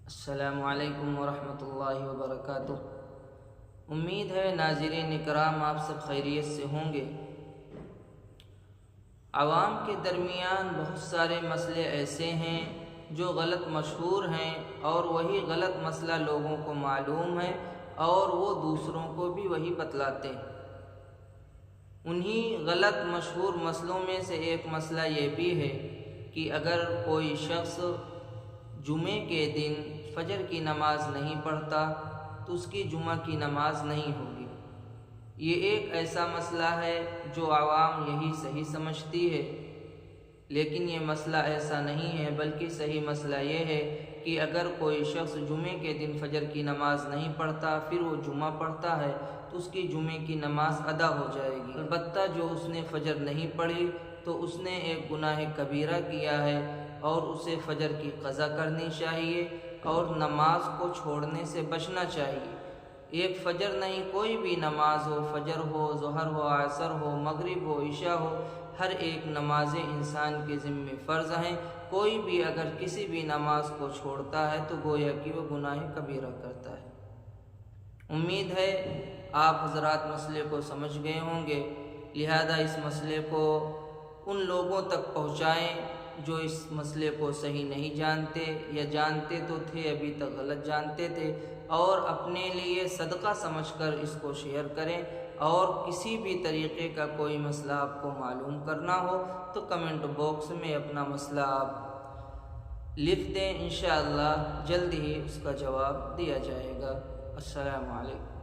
السلام علیکم ورحمۃ اللہ وبرکاتہ۔ امید ہے ناظرین اکرام آپ سب خیریت سے ہوں گے۔ عوام کے درمیان بہت سارے مسئلے ایسے ہیں جو غلط مشہور ہیں، اور وہی غلط مسئلہ لوگوں کو معلوم ہے اور وہ دوسروں کو بھی وہی بتلاتے ہیں۔ انہی غلط مشہور مسئلوں میں سے ایک مسئلہ یہ بھی ہے کہ اگر کوئی شخص جمعے کے دن فجر کی نماز نہیں پڑھتا تو اس کی جمعہ کی نماز نہیں ہوگی۔ یہ ایک ایسا مسئلہ ہے جو عوام یہی صحیح سمجھتی ہے، لیکن یہ مسئلہ ایسا نہیں ہے، بلکہ صحیح مسئلہ یہ ہے کہ اگر کوئی شخص جمعے کے دن فجر کی نماز نہیں پڑھتا پھر وہ جمعہ پڑھتا ہے تو اس کی جمعے کی نماز ادا ہو جائے گی۔ البتہ جو اس نے فجر نہیں پڑھی تو اس نے ایک گناہ کبیرہ کیا ہے اور اسے فجر کی قضا کرنی چاہیے اور نماز کو چھوڑنے سے بچنا چاہیے۔ ایک فجر نہیں، کوئی بھی نماز ہو، فجر ہو، ظہر ہو، عصر ہو، مغرب ہو، عشاء ہو، ہر ایک نمازیں انسان کے ذمہ فرض ہیں۔ کوئی بھی اگر کسی بھی نماز کو چھوڑتا ہے تو گویا کہ وہ گناہ کبیرہ کرتا ہے۔ امید ہے آپ حضرات مسئلے کو سمجھ گئے ہوں گے، لہذا اس مسئلے کو ان لوگوں تک پہنچائیں جو اس مسئلے کو صحیح نہیں جانتے، یا جانتے تو تھے ابھی تک غلط جانتے تھے، اور اپنے لیے صدقہ سمجھ کر اس کو شیئر کریں۔ اور کسی بھی طریقے کا کوئی مسئلہ آپ کو معلوم کرنا ہو تو کمنٹ باکس میں اپنا مسئلہ آپ لکھ دیں، انشاءاللہ جلد ہی اس کا جواب دیا جائے گا۔ السلام علیکم۔